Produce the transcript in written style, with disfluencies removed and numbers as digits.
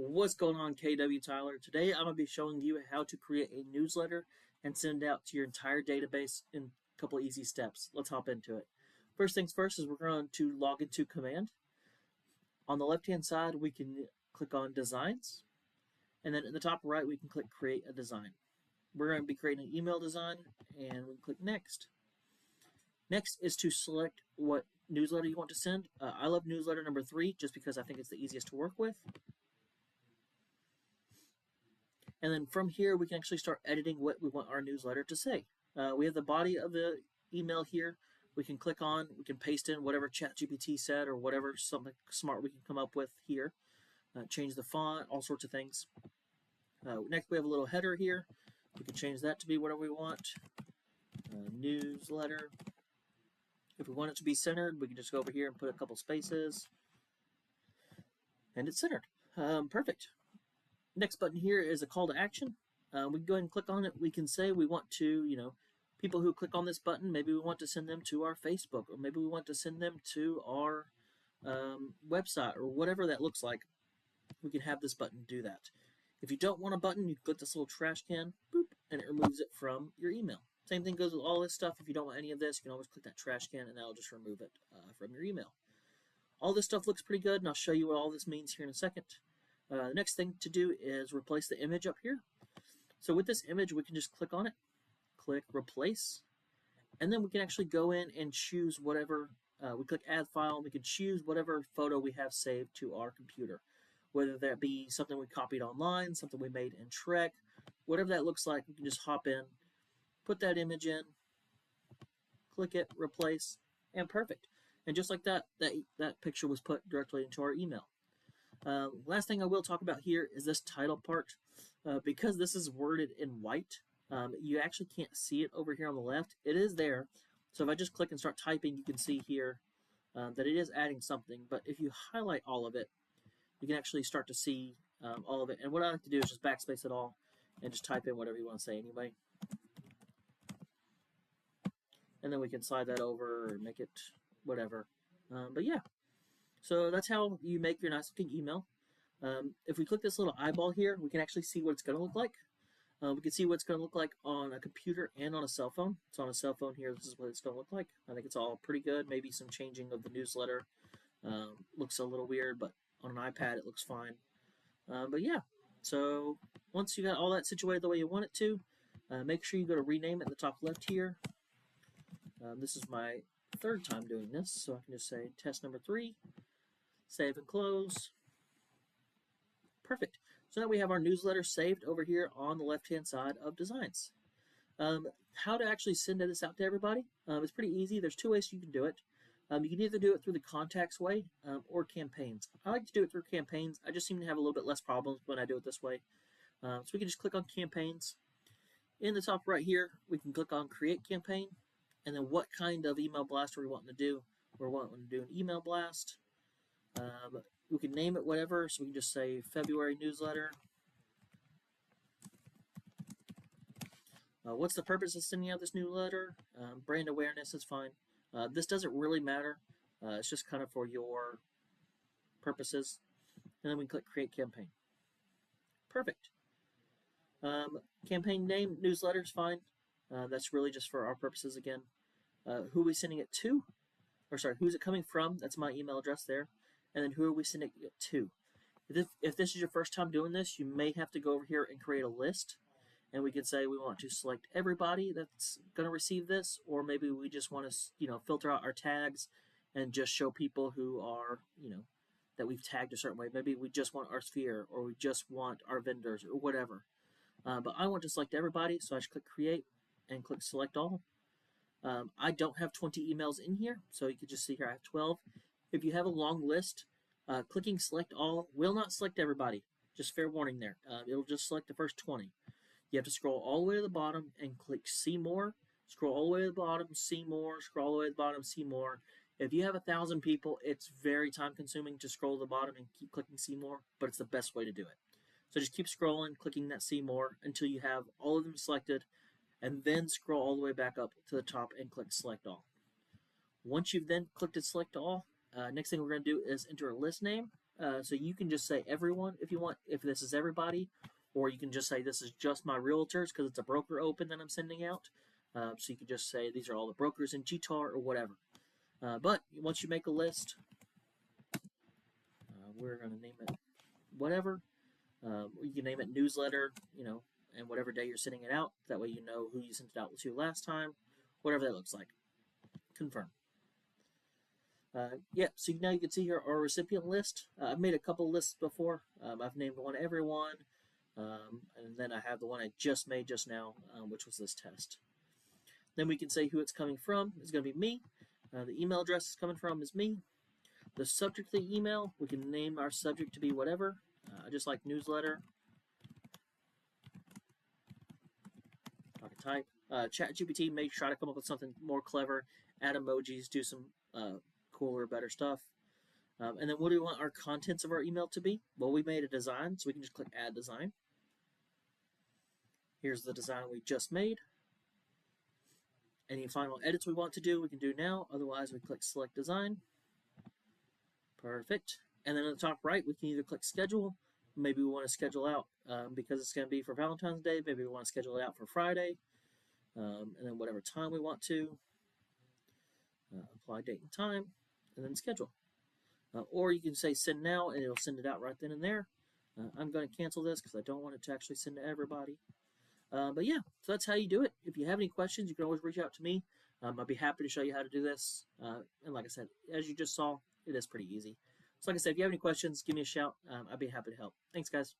What's going on, KW Tyler? Today I'm going to be showing you how to create a newsletter and send it out to your entire database in a couple of easy steps. Let's hop into it. First things first is we're going to log into Command. On the left-hand side, we can click on Designs, and then in the top right, we can click Create a Design. We're going to be creating an email design, and we can click Next. Next is to select what newsletter you want to send. I love newsletter number 3 just because I think it's the easiest to work with. And then from here, we can actually start editing what we want our newsletter to say. We have the body of the email here. We can click on, we can paste in whatever ChatGPT said or whatever something smart we can come up with here. Change the font, all sorts of things. Next, we have a little header here. We can change that to be whatever we want. Newsletter. If we want it to be centered, we can just go over here and put a couple spaces. And it's centered. Perfect. Next button here is a call to action. We can go ahead and click on it. We can say we want to, people who click on this button, maybe we want to send them to our Facebook, or maybe we want to send them to our website, or whatever that looks like. We can have this button do that. If you don't want a button, you click this little trash can, boop, and it removes it from your email. Same thing goes with all this stuff. If you don't want any of this, you can always click that trash can, and that'll just remove it from your email. All this stuff looks pretty good, and I'll show you what all this means here in a second. The next thing to do is replace the image up here. So with this image, we can just click on it, click replace, and then we can actually go in and choose whatever, we click add file, and we can choose whatever photo we have saved to our computer. Whether that be something we copied online, something we made in Shrek, whatever that looks like, we can just hop in, put that image in, click it, replace, and perfect. And just like that, that picture was put directly into our email. Last thing I will talk about here is this title part. Because this is worded in white, you actually can't see it over here on the left. It is there. So if I just click and start typing, you can see here that it is adding something. But if you highlight all of it, you can actually start to see all of it. And what I like to do is just backspace it all and just type in whatever you want to say anyway. And then we can slide that over or make it whatever. But yeah. So that's how you make your nice looking email. If we click this little eyeball here, we can actually see what it's going to look like. We can see what it's going to look like on a computer and on a cell phone. So on a cell phone here, this is what it's going to look like. I think it's all pretty good. Maybe some changing of the newsletter looks a little weird, but on an iPad it looks fine. But yeah, so once you got all that situated the way you want it to, make sure you go to rename it in the top left here. This is my third time doing this, so I can just say test number 3. Save and close. Perfect. So now we have our newsletter saved over here on the left-hand side of Designs. How to actually send this out to everybody? It's pretty easy. There's 2 ways you can do it. You can either do it through the contacts way or campaigns. I like to do it through campaigns. I just seem to have a little bit less problems when I do it this way. So we can just click on campaigns. In the top right here, we can click on create campaign, and then what kind of email blast are we wanting to do? We're wanting to do an email blast. We can name it whatever, so we can just say February newsletter. What's the purpose of sending out this newsletter? Brand awareness is fine. This doesn't really matter. It's just kind of for your purposes. And then we click create campaign. Perfect. Campaign name, newsletter is fine. That's really just for our purposes again. Who are we sending it to? Or sorry, who's it coming from? That's my email address there. And then who are we sending it to? If this is your first time doing this, you may have to go over here and create a list. And we can say we want to select everybody that's going to receive this, or maybe we just want to, filter out our tags and just show people who are, that we've tagged a certain way. Maybe we just want our sphere, or we just want our vendors, or whatever. But I want to select everybody, so I just click create and click select all. I don't have 20 emails in here, so you can just see here I have 12. If you have a long list, clicking select all will not select everybody. Just fair warning there. It'll just select the first 20. You have to scroll all the way to the bottom and click see more. Scroll all the way to the bottom, see more. Scroll all the way to the bottom, see more. If you have 1,000 people, it's very time consuming to scroll to the bottom and keep clicking see more, but it's the best way to do it. So just keep scrolling, clicking that see more until you have all of them selected, and then scroll all the way back up to the top and click select all. Once you've then clicked select all, next thing we're going to do is enter a list name. So you can just say everyone if you want, if this is everybody, or you can just say this is just my realtors because it's a broker open that I'm sending out. So you can just say these are all the brokers in GTAR or whatever. But once you make a list, we're going to name it whatever. You can name it newsletter, and whatever day you're sending it out. That way you know who you sent it out to last time, whatever that looks like. Confirm. Yeah, so now you can see here our recipient list. I've made a couple lists before. I've named one everyone, and then I have the one I just made just now, which was this test. Then we can say who it's coming from. It's going to be me. The email address it's coming from is me. The subject of the email, we can name our subject to be whatever. I just like newsletter. I can type. ChatGPT may try to come up with something more clever, add emojis, do some cooler, better stuff. And then what do we want our contents of our email to be? Well, we made a design, so we can just click Add Design. Here's the design we just made. Any final edits we want to do, we can do now. Otherwise, we click Select Design. Perfect. And then on the top right, we can either click Schedule. Maybe we want to schedule out because it's going to be for Valentine's Day. Maybe we want to schedule it out for Friday. And then whatever time we want to. Apply date and time, and then schedule. Or you can say send now, and it'll send it out right then and there. I'm going to cancel this because I don't want it to actually send to everybody. But yeah, so that's how you do it. If you have any questions, you can always reach out to me. I'd be happy to show you how to do this. And like I said, as you just saw, it is pretty easy. So like I said, if you have any questions, give me a shout. I'd be happy to help. Thanks, guys.